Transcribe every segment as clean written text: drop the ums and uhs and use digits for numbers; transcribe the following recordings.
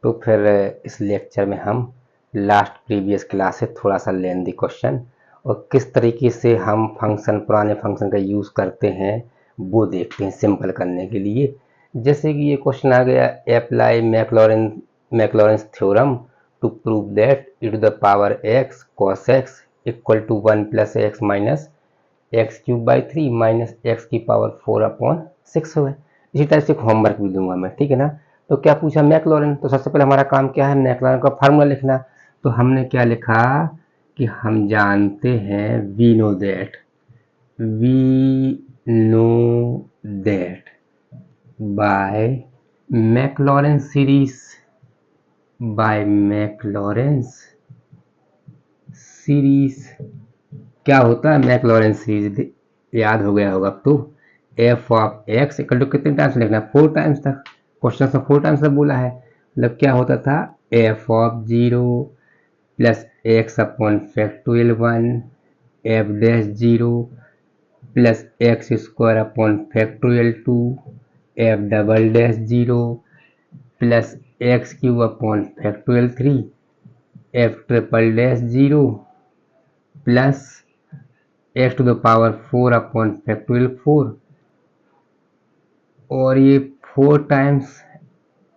तो फिर इस लेक्चर में हम लास्ट प्रीवियस क्लास से थोड़ा सा लेंदी क्वेश्चन और किस तरीके से हम फंक्शन पुराने फंक्शन का यूज़ करते हैं वो देखते हैं सिंपल करने के लिए। जैसे कि ये क्वेश्चन आ गया, apply Maclaurin's theorem to prove that e to the power x cos x equal to 1 plus x minus x cube by 3 minus x की पावर 4/6 हो गए। इसी तरह से होमवर्क भी दूंगा मैं, ठीक है ना। तो क्या पूछा, मैक्लॉरेन। तो सबसे पहले हमारा काम क्या है, मैक्लॉरेन का फार्मूला लिखना। तो हमने क्या लिखा कि हम जानते हैं we know that by Maclaurin series क्या होता है, मैक्लॉरेन सीरीज याद हो गया होगा अब तो। F of x equal to कितने टाइम्स लिखना है, 4 टाइम्स तक। क्वेश्चन में 4 टाइम्स तक बोला है, मतलब क्या होता था, f of 0 plus x upon factorial 1 f dash 0 plus x square upon factorial 2 f double dash 0 plus x cube upon factorial 3 f triple dash 0 plus x to the power 4 upon factorial 4 और ये 4 times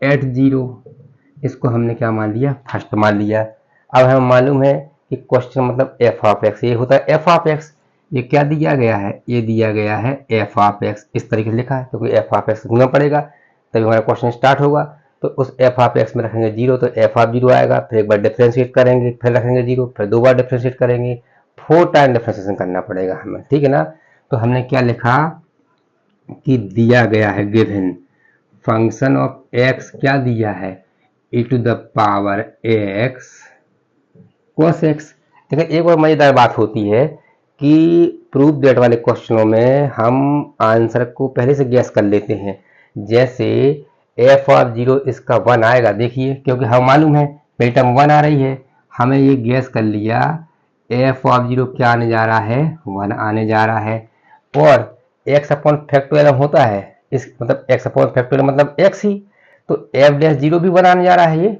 eight 0, इसको हमने क्या मान लिया, first मान लिया। अब हमें मालूम है कि क्वेश्चन मतलब एफ ऑफ एक्स, ये होता है एफ ऑफ एक्स। ये क्या दिया गया है, ये दिया गया है एफ ऑफ एक्स, इस तरीके से लिखा है क्योंकि एफ ऑफ एक्स ढूंढना पड़ेगा तभी हमारा क्वेश्चन स्टार्ट होगा। तो उस एफ ऑफ एक्स में रखेंगे 0 तो एफ ऑफ 0 आएगा, फिर एक बार डिफ्रेंशिएट करेंगे, फिर रखेंगे 0, फिर 2 बार डिफ्रेंशिएट करेंगे, 4 टाइम डिफ्रेंशिएशन करना पड़ेगा हमें, ठीक है ना। तो हमने क्या लिखा कि दिया गया है गिवन फंक्शन ऑफ एक्स, क्या दिया है, e to the power x cos x। देखिए एक और मजेदार बात होती है कि प्रूफ दैट वाले क्वेश्चनों में हम आंसर को पहले से गैस कर लेते हैं। जैसे एफ ऑफ 0 इसका 1 आएगा, देखिए क्योंकि हम मालूम है मेरी टर्म 1 आ रही है, हमें ये गैस कर लिया एफ ऑफ 0 क्या आने जा रहा है, 1 आने जा रहा है। और एक्स अपॉन फैक्टोरियल होता है, इस मतलब एक्स अपॉन फैक्टोरियल मतलब एक्स ही, तो एफ डैश 0 भी 1 आने जा रहा है। ये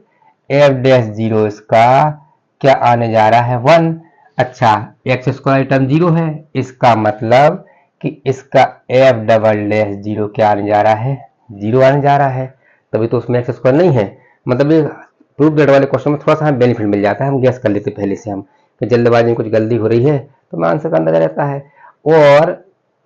एफ डैश 0 इसका क्या आने जा रहा है, 1। अच्छा, एक्स स्क्वायर टर्म 0 है, इसका मतलब कि इसका एफ डबल डैश 0 क्या आने जा रहा है, 0 आने जा रहा है, तभी तो उसमें एक्स स्क्वायर नहीं है। मतलब ये प्रूफ दैट वाले क्वेश्चन में थोड़ा सा हमें बेनिफिट मिल जाता है, हम गैस कर लेते पहले से, हम कि जल्दबाजी में कुछ गलती हो रही है तो मैं आंसर का अंदाजा रहता है। और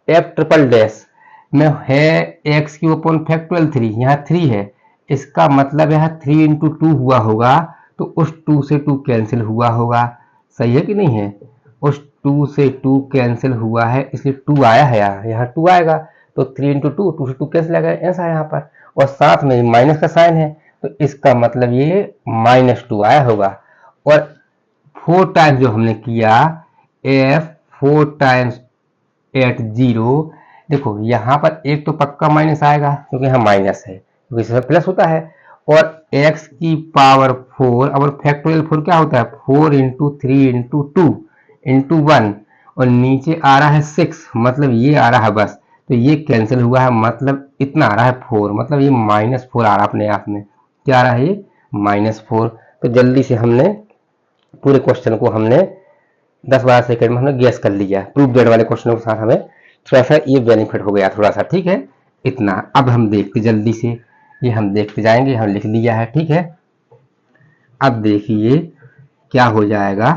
एफ ट्रिपल डैश में है एक्स क्यूब अपॉन फैक्टोरियल 3, यहाँ 3 है, इसका मतलब यहाँ 3 इंटू 2 हुआ होगा, तो उस 2 से 2 कैंसिल हुआ होगा, सही है कि नहीं है। उस 2 से 2 कैंसिल हुआ है इसलिए 2 आया है, यहाँ 2 आएगा, तो 3 इंटू 2, 2 से 2 कैंसिल आ गया, ऐसा यहाँ पर, और साथ में माइनस का साइन है तो इसका मतलब ये -2 आया होगा। और 4 टाइम्स जो हमने किया एफ 4 टाइम्स एट 0, देखो यहाँ पर एक तो पक्का माइनस आएगा क्योंकि यहाँ माइनस है, क्योंकि इसमें प्लस होता है। और x की पावर 4 और फैक्टोरियल 4 क्या होता है, 4 इंटू 3 इंटू 2 इंटू 1, और नीचे आ रहा है 6, मतलब ये आ रहा है बस, तो ये कैंसिल हुआ है, मतलब इतना आ रहा है 4, मतलब ये -4 आ रहा है अपने आप में, क्या आ रहा है ये -4। तो जल्दी से हमने पूरे क्वेश्चन को हमने 10-12 सेकंड में हमने गैस कर लिया, प्रूफ दैट वाले क्वेश्चनों के साथ हमें थोड़ा सा ये बेनिफिट हो गया थोड़ा सा, ठीक है इतना। अब हम देखते जल्दी से, ये हम देखते जाएंगे, हम लिख लिया है, ठीक है। अब देखिए क्या हो जाएगा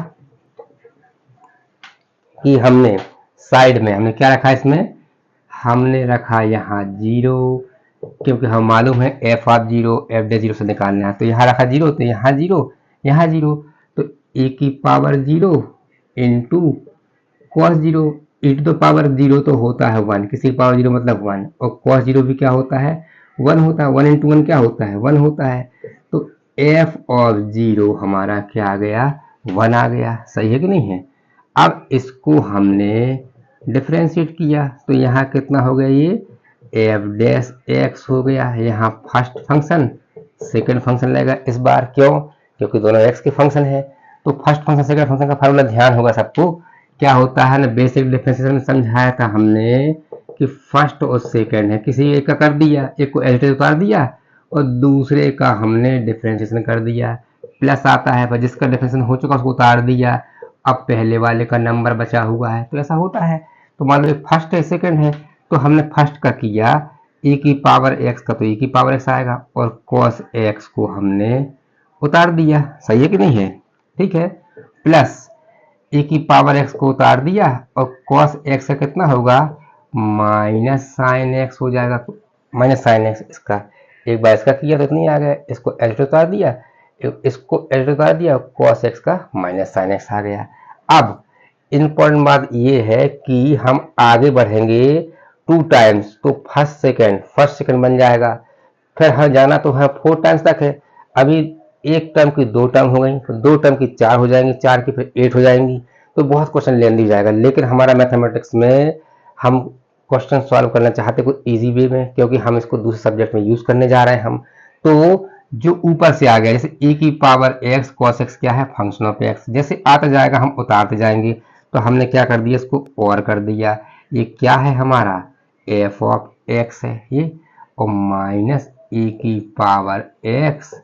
कि हमने साइड में हमने क्या रखा, इसमें हमने रखा यहाँ 0, क्योंकि हम मालूम है एफ ऑफ 0 एफ डे 0 से निकालना है, तो यहाँ रखा 0, तो यहाँ 0 यहाँ 0, तो ए की power 0 into cos 0 e to the power 0 तो होता है 1, किसी की पावर 0 मतलब 1, और कॉस 0 भी क्या होता है, 1 होता है, 1 इंटू 1 क्या होता है, 1 होता है। तो एफ ऑफ 0 हमारा क्या आ गया, 1 आ गया, सही है कि नहीं है। अब इसको हमने डिफ्रेंशिएट किया तो यहाँ कितना हो गया, ये एफ डैश एक्स हो गया, यहाँ फर्स्ट फंक्शन सेकंड फंक्शन लगेगा इस बार, क्यों, क्योंकि दोनों एक्स के फंक्शन है। तो फर्स्ट फंक्शन सेकंड फंक्शन का फार्मूला ध्यान होगा सबको, क्या होता है ना, बेसिक डिफरेंशिएशन में समझाया था हमने कि फर्स्ट और सेकंड है, किसी एक का कर दिया, एक को एज उतार दिया, और दूसरे का हमने डिफरेंशिएशन कर दिया, प्लस आता है पर जिसका डिफरेंशिएशन हो चुका उसको उतार दिया, अब पहले वाले का नंबर बचा हुआ है, तो ऐसा होता है। तो मान लो फर्स्ट है सेकंड है, तो हमने फर्स्ट का किया e की पावर x का, तो e की पावर x आएगा और cos x को हमने उतार दिया, सही है कि नहीं है, ठीक है, प्लस e की पावर x को उतार दिया और cos x का कितना होगा, माइनस साइन x हो जाएगा, तो माइनस साइन x इसका, एक बार इसका किया तो इतना ही आ गया, इसको एल उतार दिया, इसको एल उतार दिया, cos x का माइनस साइन x आ गया। अब इम्पोर्टेंट बात ये है कि हम आगे बढ़ेंगे 2 टाइम्स, तो फर्स्ट सेकंड बन जाएगा, फिर हाँ जाना तो है 4 टाइम्स तक है, अभी एक टर्म की 2 टर्म हो गई, फिर 2 टर्म की 4 हो जाएंगी, 4 की फिर 8 हो जाएंगी, तो बहुत क्वेश्चन लेंदी जाएगा। लेकिन हमारा मैथमेटिक्स में हम क्वेश्चन सॉल्व करना चाहते कोई इजी वे में, क्योंकि हम इसको दूसरे सब्जेक्ट में यूज करने जा रहे हैं हम, तो जो ऊपर से आ गया जैसे e की पावर x cos x क्या है, फंक्शन ऑफ x, जैसे आता जाएगा हम उतारते जाएंगे, तो हमने क्या कर दिया, इसको और कर दिया, ये क्या है हमारा f ऑफ x है ये, और माइनस e की power x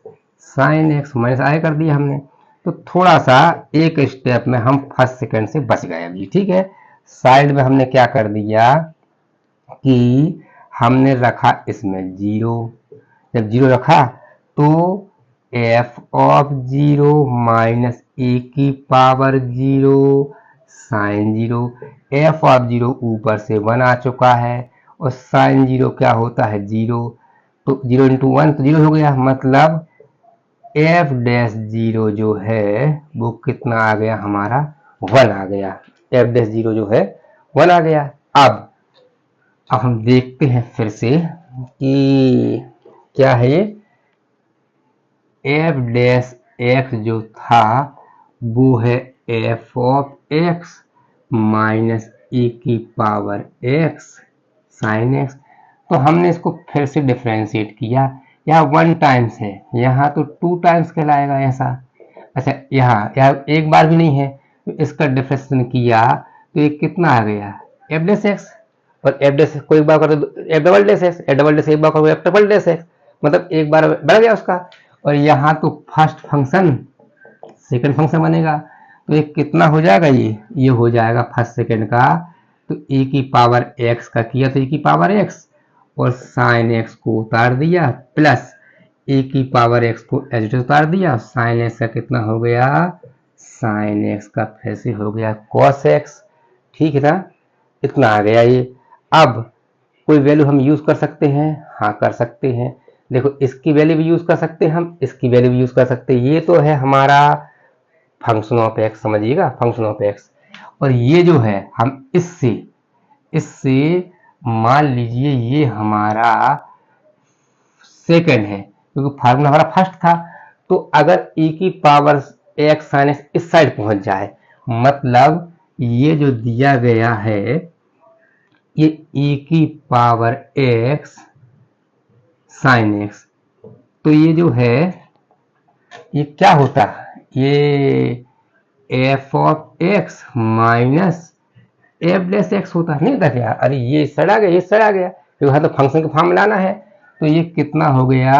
sine x minus आए कर दिया हमने, तो थोड़ा सा एक स्टेप में हम फर्स्ट सेकंड से बच गए अभी, ठीक है। साइड में हमने क्या कर दिया कि हमने रखा इसमें जीरो, जब जीरो रखा तो f ऑफ जीरो माइनस ए की power zero sine zero, f of zero ऊपर से 1 आ चुका है और साइन जीरो क्या होता है जीरो, तो जीरो इंटू 1 तो जीरो हो गया, मतलब f डैश जीरो जो है वो कितना आ गया हमारा 1 आ गया, f डैश जीरो जो है 1 आ गया। अब हम देखते हैं फिर से कि क्या है ये, f डैश x जो था वो है f of x minus e की पावर x साइन x, तो हमने इसको फिर से डिफ्रेंशिएट किया, यहाँ 1 टाइम्स है, यहाँ तो 2 टाइम्स कहलाएगा ऐसा, अच्छा यहाँ एक बार भी नहीं है, तो इसका डिफ्रेंशिएशन किया तो ये कितना आ गया f डैश x, और f डैश को एक बार कर दो f double dash x, f double dash एक बार करो f ट्रिपल डैश x, मतलब एक बार बढ़ गया उसका, और यहाँ तो फर्स्ट फंक्शन सेकंड फंक्शन बनेगा, तो ये कितना हो जाएगा, ये हो जाएगा फर्स्ट सेकंड का, तो e की पावर x का किया तो e की पावर x और साइन x को उतार दिया, प्लस e की पावर x को एच उतार दिया, साइन x का कितना हो गया, साइन x का फिर से हो गया cos x, ठीक है ना, इतना आ गया ये। अब कोई वैल्यू हम यूज कर सकते हैं, हाँ कर सकते हैं, देखो इसकी वैल्यू भी यूज कर सकते हैं हम, इसकी वैल्यू भी यूज कर सकते हैं, ये तो है हमारा फंक्शन ऑफ एक्स, समझिएगा फंक्शन ऑफ एक्स, और ये जो है हम इससे मान लीजिए ये हमारा सेकंड है, क्योंकि फार्मूला हमारा फर्स्ट था, तो अगर e की पावर x साइन x इस साइड पहुंच जाए, मतलब ये जो दिया गया है ये e की पावर x साइन x, तो ये जो है ये क्या होता है, ये f of x minus F dash x होता है, नहीं था क्या, अरे ये सड़ आ गया, ये सड़ आ गया, क्योंकि हाँ तो फंक्शन के फॉर्म में लाना है, तो ये कितना हो गया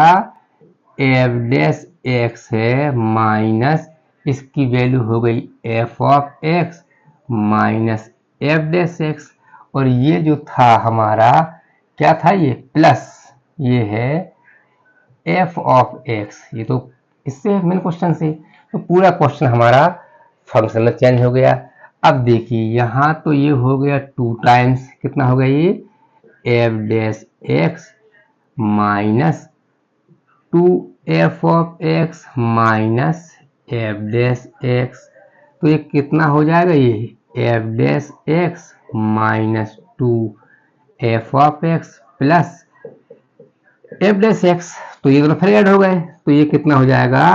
एफ डैश एक्स है माइनस इसकी वैल्यू हो गई F of x minus F dash x, और ये जो था हमारा क्या था, ये प्लस ये है एफ ऑफ एक्स, ये तो इससे मेन क्वेश्चन से, तो पूरा क्वेश्चन हमारा फंक्शन में चेंज हो गया। अब देखिए यहाँ तो ये हो गया 2 टाइम्स, कितना हो गया ये F dash x minus 2f of x minus F dash x, तो ये कितना हो जाएगा, ये F dash x minus 2f of x plus F dash x, तो ये दोनों फिर ऐड हो गए, तो ये कितना हो जाएगा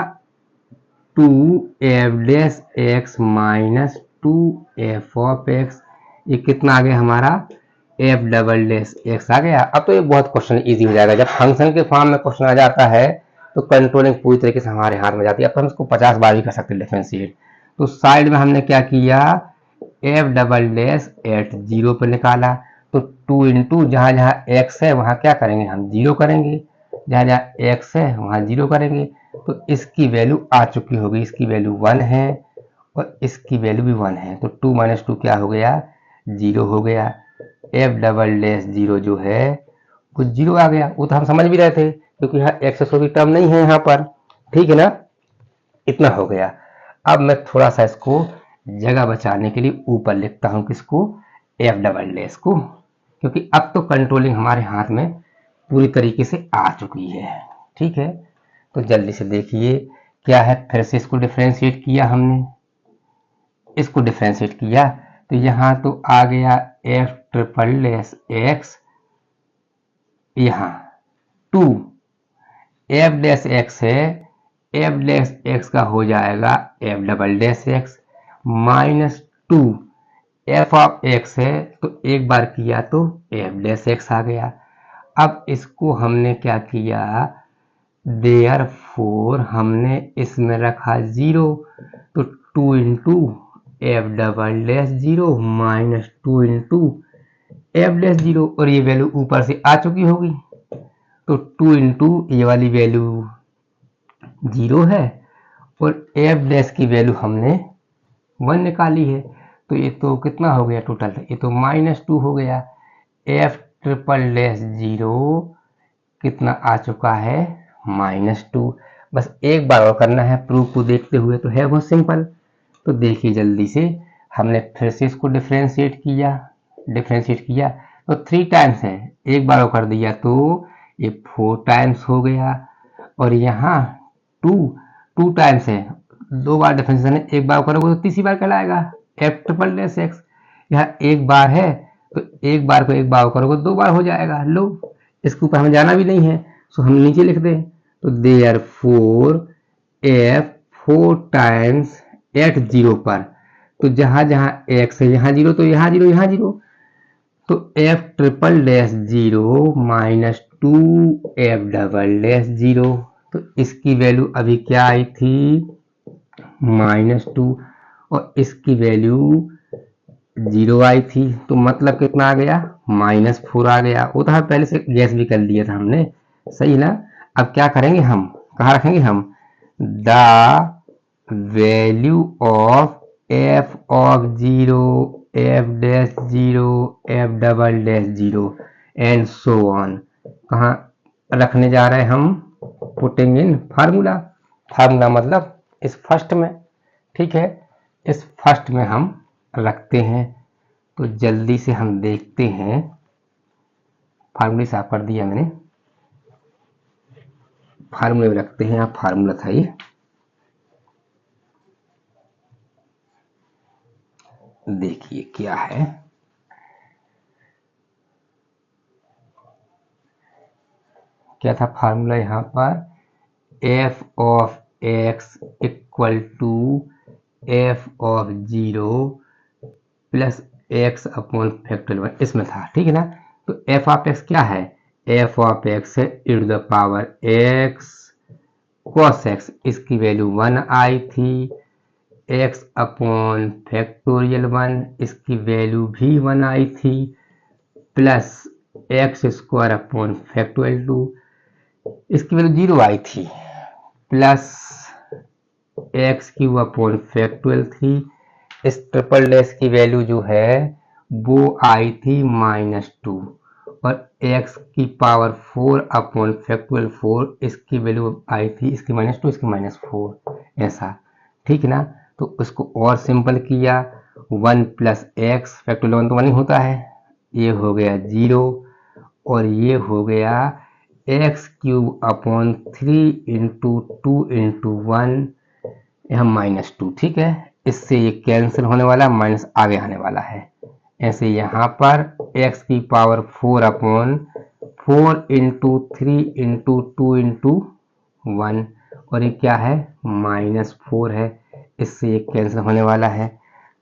2f dash x minus 2f of x, ये कितना आ गया हमारा f डबल डैश एक्स आ गया। अब तो ये बहुत क्वेश्चन इजी हो जाएगा, जब फंक्शन के फॉर्म में क्वेश्चन आ जाता है तो कंट्रोलिंग पूरी तरीके से हमारे हाथ में जाती है, अब तो हम इसको 50 बार भी कर सकते हैं डिफरेंशिएट। तो साइड में हमने क्या किया, f double dash at zero पर निकाला, तो 2 इंटू जहाँ जहाँ x है वहाँ क्या करेंगे हम जीरो करेंगे, जहाँ जहाँ x है वहाँ 0 करेंगे तो इसकी वैल्यू आ चुकी होगी, इसकी वैल्यू 1 है और इसकी वैल्यू भी 1 है, तो 2 - 2 क्या हो गया, 0 हो गया। f डबल डैश 0 जो है वो 0 आ गया। वो तो हम समझ भी रहे थे क्योंकि यहाँ एक्स की टर्म नहीं है यहाँ पर, ठीक है ना। इतना हो गया। अब मैं थोड़ा सा इसको जगह बचाने के लिए ऊपर लिखता हूँ, किसको, एफ डबल डैश को, क्योंकि अब तो कंट्रोलिंग हमारे हाथ में पूरी तरीके से आ चुकी है, ठीक है। तो जल्दी से देखिए क्या है, फिर से इसको डिफ्रेंशिएट किया हमने, इसको डिफ्रेंशिएट किया तो यहाँ तो आ गया एफ ट्रिपल डैश एक्स, यहाँ 2 एफ डैश एक्स है, एफ डैश एक्स का हो जाएगा F double dash x -2 F of x है, तो एक बार किया तो एफ डैश एक्स आ गया। अब इसको हमने क्या किया, देयरफॉर हमने इसमें रखा 0, तो 2 into F double dash 0 -2 into F dash 0, और ये वैल्यू ऊपर से आ चुकी होगी, तो 2 इंटू ये वाली वैल्यू 0 है और एफ डैश की वैल्यू हमने 1 निकाली है, तो ये तो कितना हो गया टोटल, ये तो -2 हो गया। एफ ट्रिपल डैश 0 कितना आ चुका है, -2। बस एक बार और करना है प्रूफ को देखते हुए, तो है बहुत सिंपल। तो देखिए जल्दी से, हमने फिर से इसको डिफ्रेंशिएट किया तो 3 टाइम्स है, एक बार और कर दिया तो ये 4 टाइम्स हो गया, और यहाँ 2 टाइम्स है, 2 बार डिफ्रेंशिएशन है, एक बार करोगे तो तीसरी बार कहलाएगा एफ ट्रिपल डैश एक्स। यहाँ एक बार है तो एक बार को एक बार करोगे 2 बार हो जाएगा। लो, इसके ऊपर हमें जाना भी नहीं है, सो हम नीचे लिख दें, तो देयरफॉर एफ 4 टाइम्स एट 0 पर, तो जहां जहां एक्स है यहाँ 0, तो यहाँ 0 यहाँ 0, तो F triple dash 0 -2 f double dash 0, तो इसकी वैल्यू अभी क्या आई थी, -2, और इसकी वैल्यू 0 आई थी, तो मतलब कितना आ गया, -4 आ गया। वो तो पहले से गैस भी कर लिया था हमने, सही ना। अब क्या करेंगे हम, कहाँ रखेंगे हम, the value of F of 0 F dash 0 F double dash 0 and so on, कहाँ रखने जा रहे हैं हम, पुटिंग इन फार्मूला। फार्मूला मतलब इस फर्स्ट में, ठीक है, इस फर्स्ट में हम रखते हैं। तो जल्दी से हम देखते हैं, फार्मूले साफ कर दिया मैंने, फार्मूले में रखते हैं। यहाँ फार्मूला था ये, देखिए क्या है, क्या था फार्मूला यहाँ पर, f of x equal to f of 0 plus x upon factorial 1, इसमें था, ठीक है ना। तो एफ ऑफ एक्स क्या है, एफ ऑफ एक्स है e एक्स cos एक्स, इसकी वैल्यू 1 आई थी, एक्स अपॉन फैक्टोरियल 1, इसकी वैल्यू भी 1 आई थी, plus x square upon factorial 2, इसकी वैल्यू 0 आई थी, plus x cube upon factorial 3, इस ट्रिपल डैश की वैल्यू जो है वो आई थी -2, और x की पावर 4 अपॉन फैक्टोरियल 4, इसकी वैल्यू आई थी, इसकी -2 इसकी -4, ऐसा, ठीक है ना। तो उसको और सिंपल किया, 1 प्लस एक्स फैक्टोरियल 1 तो 1 ही होता है, ये हो गया 0, और ये हो गया x cube upon 3 into 2 into 1, यहाँ -2, ठीक है। इससे ये कैंसिल होने वाला, माइनस आगे आने वाला है, ऐसे यहाँ पर x की power 4 upon 4 into 3 into 2 into 1, और ये क्या है, -4 है, इससे ये कैंसिल होने वाला है।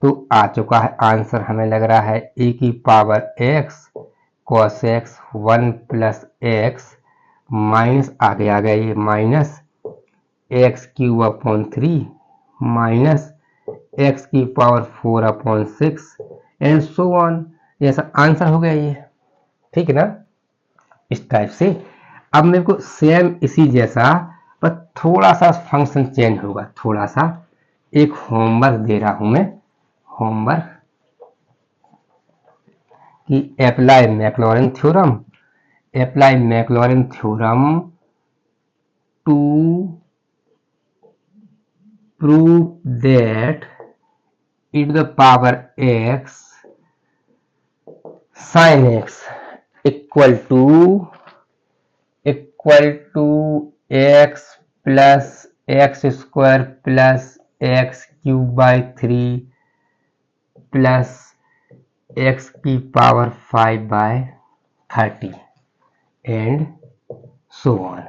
तो आ चुका है आंसर, हमें लग रहा है e की power x cos x 1 plus x, minus आगे आ गया ये minus x cube upon 3 minus x की power 4 upon 6 and so on, ऐसा आंसर हो गया ये, ठीक है ना। इस टाइप से अब मेरे को सेम इसी जैसा पर थोड़ा सा फंक्शन चेंज होगा, थोड़ा सा। एक होमवर्क दे रहा हूं मैं, होमवर्क कि apply Maclaurin theorem, apply Maclaurin theorem to prove that e to the power x sin x equal to x plus x square plus x cube by 3 plus x की power 5 by 30 and so on.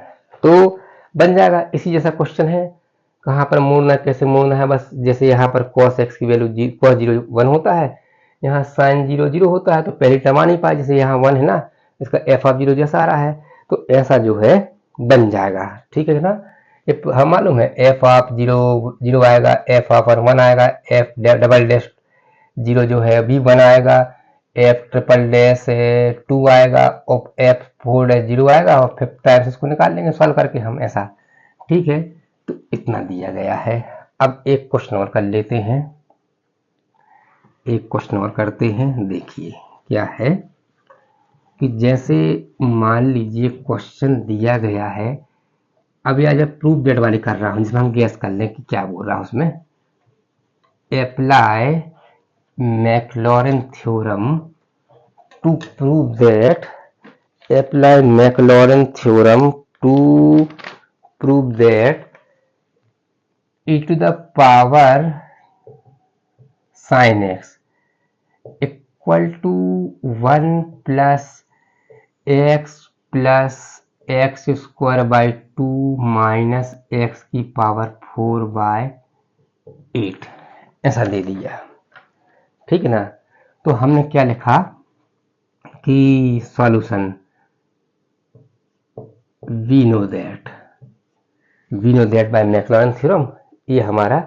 तो बन जाएगा, इसी जैसा question है। कहाँ पर मोड़ना, कैसे मोड़ना है, बस जैसे यहाँ पर cos x की वैल्यू cos 0 1 होता है, यहाँ sin 0 0 होता है, तो पहली टर्म आ नहीं पाए, जैसे यहाँ 1 है ना, इसका f ऑफ 0 जैसा आ रहा है, तो ऐसा जो है बन जाएगा। ठीक है ना, ये हम मालूम है f ऑफ 0 0 आएगा, f ऑफ 1 आएगा, f डबल डैश 0 जो है भी 1 आएगा, f ट्रिपल डैश 2 आएगा और f 4 डैश 0 आएगा, और 5 टाइम्स इसको निकाल लेंगे सॉल्व करके हम ऐसा। ठीक है, तो इतना दिया गया है। अब एक क्वेश्चन और कर लेते हैं, एक क्वेश्चन और करते हैं। देखिए क्या है कि जैसे मान लीजिए क्वेश्चन दिया गया है, अब यह जब प्रूफ डेट वाली कर रहा हूं, जिसमें हम गैस कर लें कि क्या बोल रहा हूं उसमें। Apply Maclaurin theorem to prove that, apply Maclaurin theorem to prove that e to the power sin x equal to 1 plus x square by 2 minus x की पावर 4 by 8 ऐसा दे दिया। ठीक है ना, तो हमने क्या लिखा कि solution we know that by Maclaurin theorem, ये हमारा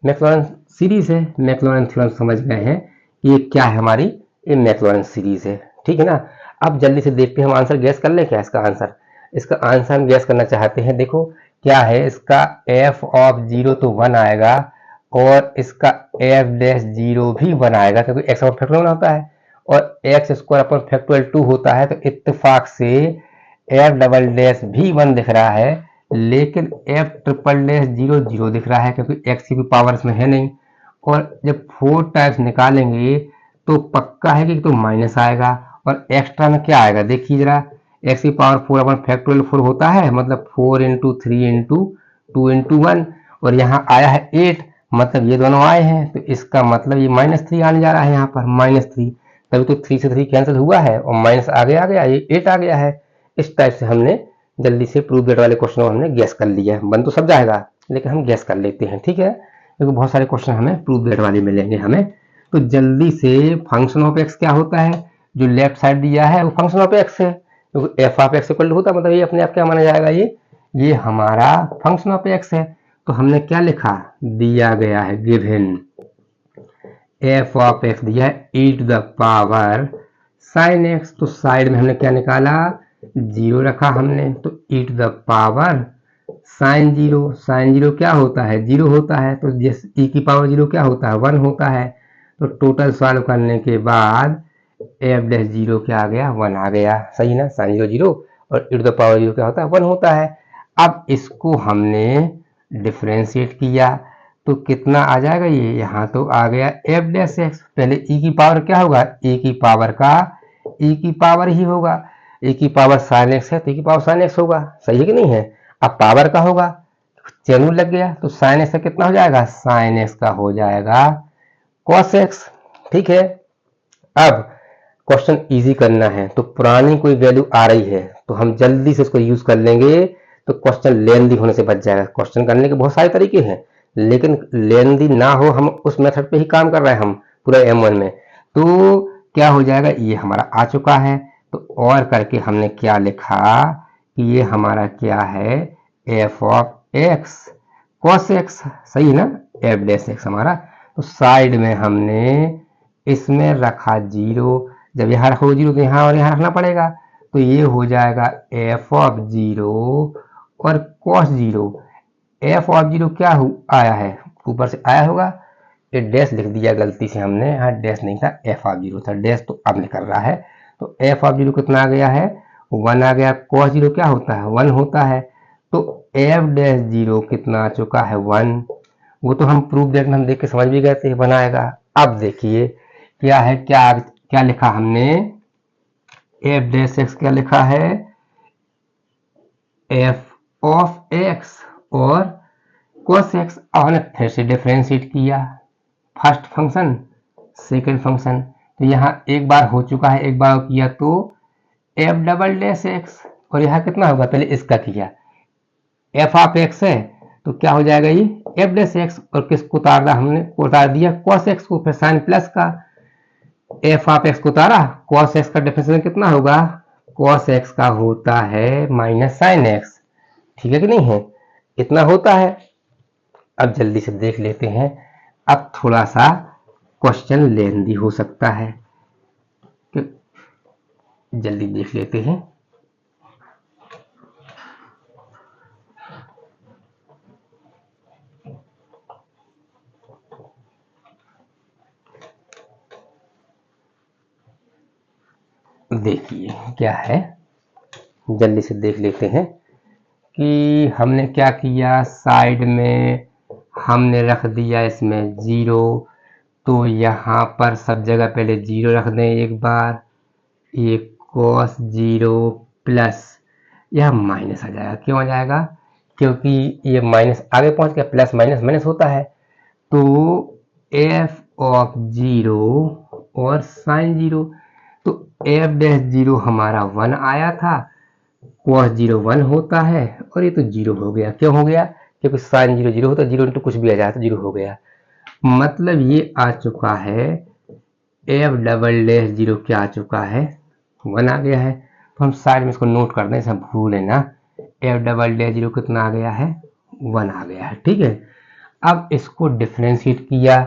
मैक्लॉरिन सीरीज है। मैक्लॉरिन थ्योरम समझ गए हैं, ये क्या है हमारी, ये मैक्लॉरिन सीरीज है। ठीक है ना, अब जल्दी से देखते हैं, हम आंसर गैस कर लें क्या इसका आंसर। इसका आंसर हम गैस करना चाहते हैं। देखो क्या है, इसका f ऑफ 0 तो 1 आएगा और इसका f डैश 0 भी 1 आएगा, क्योंकि x अपॉन फैक्टोरियल होता है और x स्क्वायर अपॉन फैक्टोरियल 2 होता है, तो इत्तेफाक से f डबल डैश भी 1 दिख रहा है, लेकिन f ट्रिपल डैश 0 0 दिख रहा है, क्योंकि x की पावर इसमें है नहीं। और जब 4 टाइम्स निकालेंगे तो पक्का है कि तो माइनस आएगा, और एक्स्ट्रा में क्या आएगा देखिए जरा, x की पावर 4 अपन फैक्टोरियल 4 होता है, मतलब 4 इंटू 3 इंटू 2 इंटू 1, और यहाँ आया है 8, मतलब ये दोनों आए हैं, तो इसका मतलब ये -3 आने जा रहा है यहाँ पर -3, तभी तो 3 से 3 कैंसिल हुआ है और माइनस आगे आ गया, ये 8 आ गया है। इस टाइप से हमने जल्दी से प्रूफ डेट वाले क्वेश्चन हमने गैस कर लिया है। बन तो सब जाएगा लेकिन हम गैस कर लेते हैं। ठीक है, क्योंकि बहुत सारे क्वेश्चन हमें प्रूफ डेट वाले मिलेंगे हमें। तो जल्दी से फंक्शन ऑफ एक्स क्या होता है, जो लेफ्ट साइड दिया है वो फंक्शन ऑफ एक्स है, क्योंकि f of x equal to होता है, मतलब ये अपने आप क्या माना जाएगा, ये हमारा फंक्शन ऑफ एक्स है। तो हमने क्या लिखा, दिया गया है गिवन एफ ऑफ एक्स दिया है e to the power sine x, तो साइड में हमने क्या निकाला, 0 रखा हमने, तो e to the power sine 0, sine 0 क्या होता है, 0 होता है, तो जिस e की पावर 0 क्या होता है, 1 होता है। तो टोटल सॉल्व करने के बाद f डैश 0 क्या आ गया, 1 आ गया, सही ना, साइन 0 0 और e टू द पावर 0 क्या होता है, 1 होता है। अब इसको हमने डिफरेंशिएट किया तो कितना आ जाएगा, ये यहाँ तो आ गया f डैश एक्स, पहले e की पावर क्या होगा, e की पावर का e की पावर ही होगा, e की पावर साइन एक्स है तो e की पावर साइन एक्स होगा, सही है कि नहीं है। अब पावर का होगा, चैन लग गया, तो साइन एक्स का कितना हो जाएगा, साइन एक्स का हो जाएगा कॉस एक्स। ठीक है, अब क्वेश्चन इजी करना है, तो पुरानी कोई वैल्यू आ रही है तो हम जल्दी से उसको यूज कर लेंगे, तो क्वेश्चन लेंदी होने से बच जाएगा। क्वेश्चन करने के बहुत सारे तरीके हैं, लेकिन लेंदी ना हो, हम उस मेथड पे ही काम कर रहे हैं हम पूरा M1 में। तो क्या हो जाएगा, ये हमारा आ चुका है, तो और करके हमने क्या लिखा कि ये हमारा क्या है, F of x cos x, सही है ना, एफ डैश एक्स हमारा। तो साइड में हमने इसमें रखा 0, जब यहाँ रखो 0 तो यहाँ और यहाँ रखना पड़ेगा, तो ये हो जाएगा एफ ऑफ जीरो और cos zero. F of zero क्या आया है, ऊपर से आया होगा, ये डैश लिख दिया गलती से हमने, यहाँ डैश नहीं था, एफ ऑफ जीरो था, डैश तो अब निकल रहा है। तो एफ ऑफ जीरो कितना आ गया है, 1 आ गया। कॉस जीरो क्या होता है, 1 होता है। तो एफ डैश जीरो कितना आ चुका है, 1। वो तो हम प्रूफ देखना, हम देख के समझ भी गए थे बनाएगा। अब देखिए क्या है, क्या क्या लिखा हमने, एफ डैश एक्स क्या लिखा है, एफ ऑफ एक्स और cos एक्स। हमने फिर से डिफरेंशिएट किया, फर्स्ट फंक्शन सेकंड फंक्शन, तो यहाँ एक बार हो चुका है, एक बार किया तो एफ डबल डैश एक्स, और यहाँ कितना होगा, पहले इसका किया, एफ ऑफ एक्स है तो क्या हो जाएगा ये एफ डैश एक्स, और किसको उतार दिया हमने, उतार दिया cos एक्स को, फिर साइन प्लस का, एफ ऑफ एक्स को उतारा, cos एक्स का डिफरेंशियल कितना होगा, cos एक्स का होता है माइनस साइन एक्स, ठीक है कि नहीं है, इतना होता है। अब जल्दी से देख लेते हैं, अब थोड़ा सा क्वेश्चन लेंदी हो सकता है, जल्दी देख लेते हैं। देखिए क्या है, जल्दी से देख लेते हैं कि हमने क्या किया, साइड में हमने रख दिया इसमें जीरो, तो यहाँ पर सब जगह पहले जीरो रख दें एक बार, ये cos जीरो प्लस, यह माइनस आ जाएगा, क्यों आ जाएगा, क्योंकि ये माइनस आगे पहुंच गया, प्लस माइनस माइनस होता है। तो एफ ऑफ जीरो और साइन जीरो, तो एफ डैश जीरो हमारा 1 आया था, cos जीरो 1 होता है, और ये तो जीरो हो गया, क्यों हो गया, क्योंकि साइन जीरो जीरो होता है, जीरो इंटू कुछ भी आ जाए तो जीरो हो गया। मतलब ये आ चुका है एफ डबल डैश जीरो, क्या आ चुका है, 1 आ गया है। तो हम साइड में इसको नोट कर दें, ऐसा भूले ना, एफ डबल डैश जीरो कितना आ गया है, 1 आ गया है, ठीक है। अब इसको डिफरेंशिएट किया,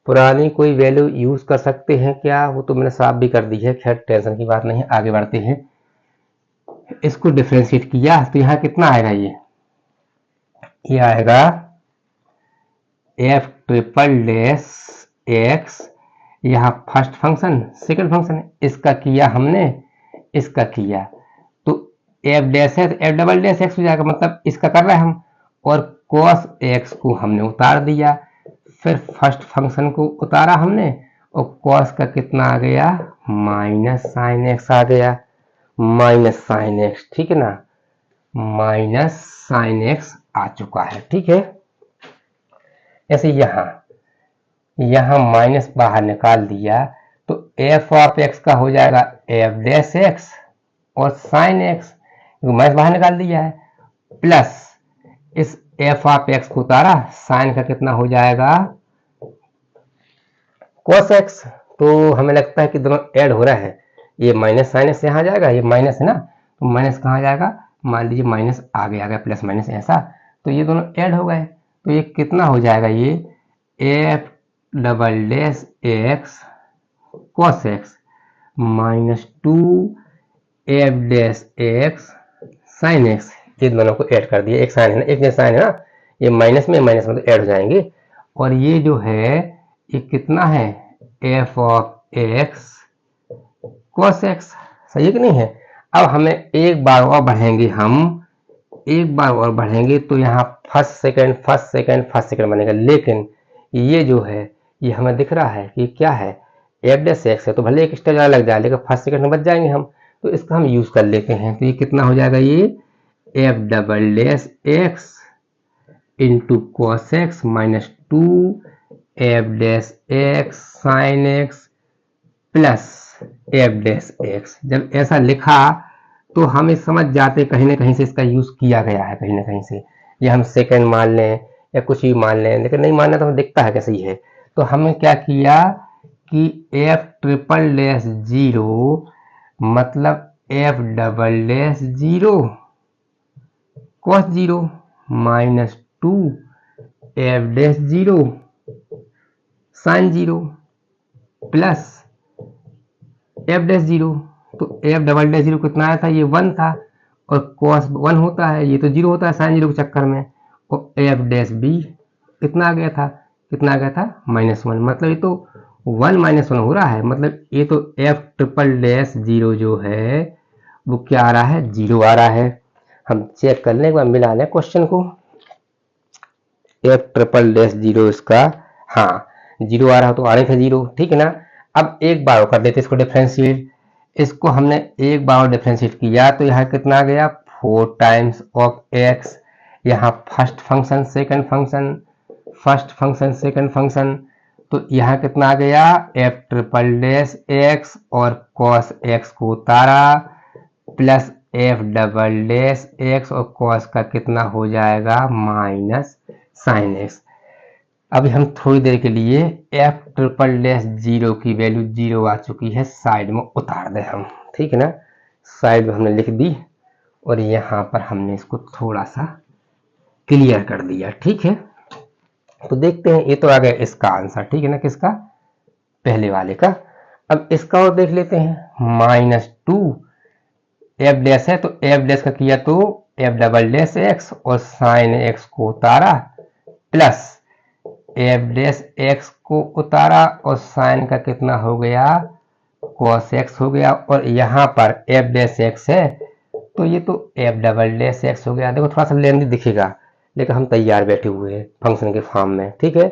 पुरानी कोई वैल्यू यूज कर सकते हैं क्या, वो तो मैंने साफ भी कर दी है, खैर टेंशन की बात नहीं, आगे बढ़ते हैं। इसको डिफरेंशिएट किया तो यहाँ कितना आएगा, ये आएगा एफ ट्रिपल डैश एक्स, यहाँ फर्स्ट फंक्शन सेकंड फंक्शन, इसका किया हमने, इसका किया, तो एफ डैश है तो एफ डबल डैश एक्स हो जाएगा, मतलब इसका कर रहे हैं हम, और cos एक्स को हमने उतार दिया, फिर फर्स्ट फंक्शन को उतारा हमने, और cos का कितना आ गया, माइनस साइन एक्स आ गया, माइनस साइन एक्स, ठीक है ना, माइनस साइन एक्स आ चुका है, ठीक है। ऐसे यहाँ माइनस बाहर निकाल दिया, तो एफ ऑफ एक्स का हो जाएगा एफ डैश एक्स और साइन एक्स, माइनस बाहर निकाल दिया है, प्लस इस एफ ऑफ एक्स को उतारा, साइन का कितना हो जाएगा cos एक्स। तो हमें लगता है कि दोनों ऐड हो रहा है, ये माइनस साइन एक्स यहाँ जाएगा, ये माइनस है ना, तो माइनस कहाँ जाएगा, मान लीजिए माइनस आगे आ गया, प्लस माइनस ऐसा, तो ये दोनों ऐड हो गए, तो ये कितना हो जाएगा, ये F double dash x cos x minus 2 F dash x sine x, ये दोनों को ऐड कर दिया, एक साइन है ना, एक जैसा साइन है ना, ये माइनस में तो ऐड हो जाएंगे, और ये जो है ये कितना है, F of x cos x, सही है कि नहीं है। अब हमें एक बार और बढ़ेंगे, हम एक बार और बढ़ेंगे तो यहाँ first second first second first second बनेगा, लेकिन ये जो है ये हमें दिख रहा है कि क्या है, एफ डैश एक्स है, तो भले एक स्टेज लग जाए लेकिन फर्स्ट सेकंड में बच जाएंगे हम, तो इसका हम यूज कर लेते हैं। तो ये कितना हो जाएगा, ये F double dash x into cos x minus 2 F dash x sine x plus F dash x. जब ऐसा लिखा तो हमें समझ जाते कहीं ना कहीं से इसका यूज किया गया है, कहीं ना कहीं से, या हम सेकंड मान लें या कुछ भी मान लें, लेकिन नहीं मानना तो हमें दिखता है कैसे ही है। तो हमने क्या किया कि एफ ट्रिपल डैश जीरो मतलब F double dash zero cos zero minus 2 F dash zero sine zero plus F dash zero, तो एफ डबल डैश जीरो कितना आया था, ये 1 था, और कॉस 1 होता है, ये तो 0 होता है साइन जीरो के चक्कर में, और एफ डैश बी कितना आ गया था, कितना आ गया था -1, मतलब ये तो 1 -1 हो रहा है, मतलब ये तो एफ ट्रिपल डैश जीरो जो है वो क्या आ रहा है, 0 आ रहा है। हम चेक कर लें एक बार, मिला लें क्वेश्चन को, एफ ट्रिपल डैश जीरो इसका, हाँ 0 आ रहा तो आने था 0, ठीक है ना। अब एक बार कर लेते इसको डिफ्रेंशिएट, इसको हमने एक बार डिफ्रेंशिएट किया तो यहाँ कितना आ गया 4 टाइम्स ऑफ एक्स, यहाँ first function second function, first function second function, तो यहाँ कितना आ गया एफ ट्रिपल डैश एक्स और कॉस एक्स को उतारा, plus F double dash x और कॉस का कितना हो जाएगा माइनस साइन एक्स। अभी हम थोड़ी देर के लिए एफ ट्रिपल डैश जीरो की वैल्यू 0 आ चुकी है, साइड में उतार दें हम, ठीक है ना, साइड में हमने लिख दी और यहाँ पर हमने इसको थोड़ा सा क्लियर कर दिया, ठीक है। तो देखते हैं, ये तो आ गया इसका आंसर, ठीक है ना, किसका, पहले वाले का। अब इसका और देख लेते हैं, -2 एफ डैश है तो एफ डैश का किया तो एफ डबल डैश एक्स और साइन एक्स को उतारा, प्लस एफ डैश एक्स को उतारा और साइन का कितना हो गया कॉस एक्स हो गया, और यहाँ पर एफ डैश एक्स है तो ये तो एफ डबल डैश एक्स हो गया। देखो थोड़ा सा लेंदी दिखेगा लेकिन हम तैयार बैठे हुए हैं फंक्शन के फॉर्म में, ठीक है।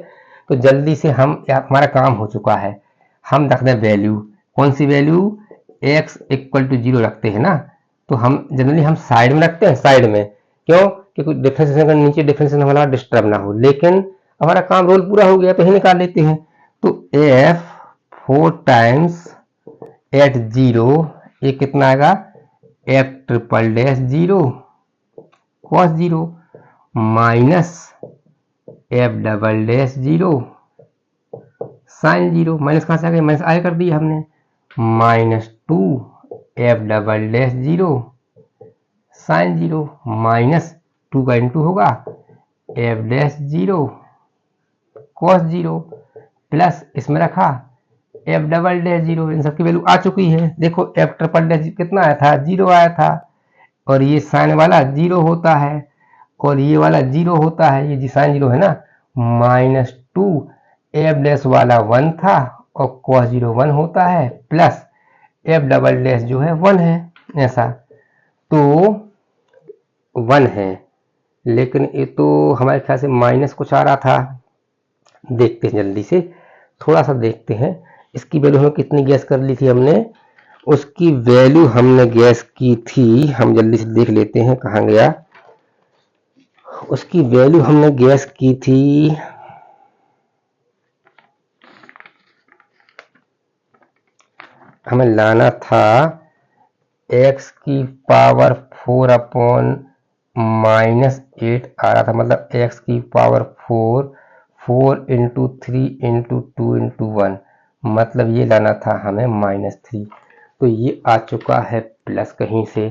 तो जल्दी से हम, हमारा काम हो चुका है, हम रख दें वैल्यू, कौन सी वैल्यू, x इक्वल टू 0 रखते हैं ना, तो हम जनरली हम साइड में रखते हैं, साइड में क्यों, क्योंकि डिफरेंशिएशन का नीचे डिफरेंशिएशन हमारा डिस्टर्ब ना हो, लेकिन हमारा काम रोल पूरा हो गया तो ही निकाल लेते हैं। तो f 4 टाइम्स एट 0, ये कितना आएगा f triple dash 0 cos 0 minus f double dash 0 sine 0, minus कहाँ से आ गया, माइनस आगे कर दिया हमने, -2 f double dash 0 sine 0 minus 2 का इंटू होगा एफ डैश 0 कॉस 0 प्लस इसमें रखा एफ डबल डैश 0, इन सबकी वैल्यू आ चुकी है। देखो एफ ट्रिपल डैश कितना आया था, 0 आया था, और ये साइन वाला 0 होता है और ये वाला 0 होता है, ये साइन 0 है ना, -2 एफ डैश वाला 1 था और कॉस 0 1 होता है, प्लस एफ डबल डैश जो है 1 है, ऐसा तो 1 है, लेकिन ये तो हमारे ख्याल से माइनस कुछ आ रहा था। देखते हैं जल्दी से, थोड़ा सा देखते हैं इसकी वैल्यू हमें कितनी गैस कर ली थी हमने, उसकी वैल्यू हमने गैस की थी, हम जल्दी से देख लेते हैं कहाँ गया, उसकी वैल्यू हमने गैस की थी, हमें लाना था x की पावर 4 अपॉन -8 आ रहा था, मतलब x की पावर 4 इंटू 3 इंटू 2 इंटू 1, मतलब ये लाना था हमें -3, तो ये आ चुका है प्लस कहीं से,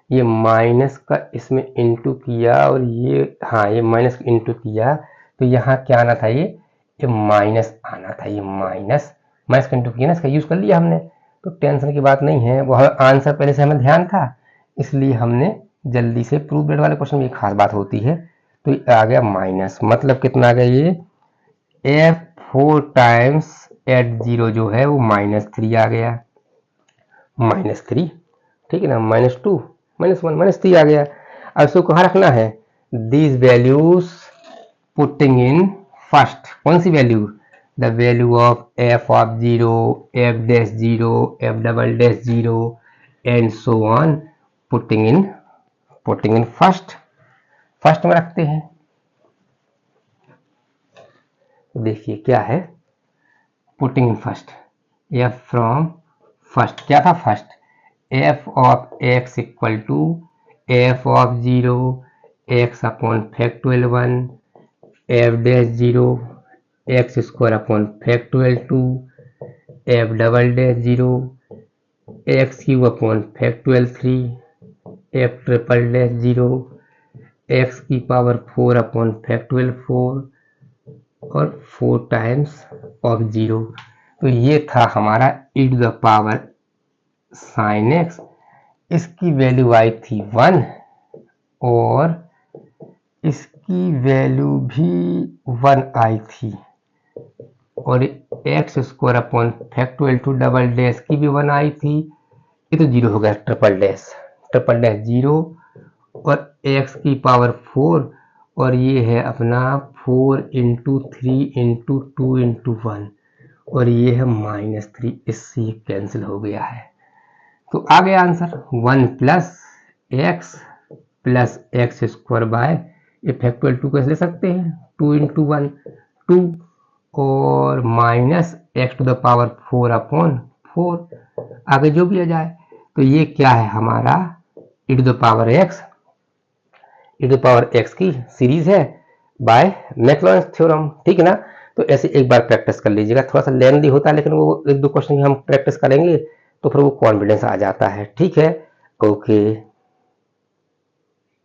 ये माइनस का इसमें इंटू किया और ये, हाँ ये माइनस इंटू किया, तो यहाँ क्या आना था, ये माइनस आना था, ये माइनस का इंटू किया ना, इसका यूज कर लिया हमने, तो टेंशन की बात नहीं है, वो आंसर पहले से हमें ध्यान था, इसलिए हमने जल्दी से प्रूफ डेट वाले क्वेश्चन में एक खास बात होती है, तो ये आ गया माइनस, मतलब कितना आ गया, ये एफ 4 टाइम्स एट 0 जो है वो -3 आ गया, -3, ठीक है ना, -2 -1 -3 आ गया। अब इसको कहाँ रखना है, these values putting in first, कौन सी value, the value of f of 0, f dash 0, f double dash 0 and so on, putting in first में रखते हैं। देखिए क्या है, putting in first, f from first, क्या था first, f of x equal to f of 0 x upon factorial 1 f dash 0 x square upon factorial 2 f double dash 0 x cube upon factorial 3 f triple dash 0 x की power 4 upon factorial 4 और 4 times of 0। तो ये था हमारा e to the power sine x, इसकी value आई थी 1 और इसकी वैल्यू भी 1 आई थी और x square upon factorial two double dash की भी 1 आई थी। ये तो 0 हो गया, ट्रिपल डैश 0 और एक्स की पावर 4 और ये है अपना 4 इंटू 3 इंटू 2 इंटू 1 और ये है -3, इससे ये कैंसिल हो गया है। तो आ गया answer 1 plus x square by ये फैक्टोरियल 2 कैसे ले सकते हैं 2 इंटू 1 2 और minus x to the power 4 upon 4 आगे जो भी आ जाए। तो ये क्या है हमारा e to the power x की सीरीज है बाय मैक्लॉरेंस थ्योरम, ठीक है ना। तो ऐसे एक बार प्रैक्टिस कर लीजिएगा, थोड़ा सा लेंथी होता है लेकिन वो एक दो क्वेश्चन हम प्रैक्टिस करेंगे तो फिर वो कॉन्फिडेंस आ जाता है, ठीक है। ओके।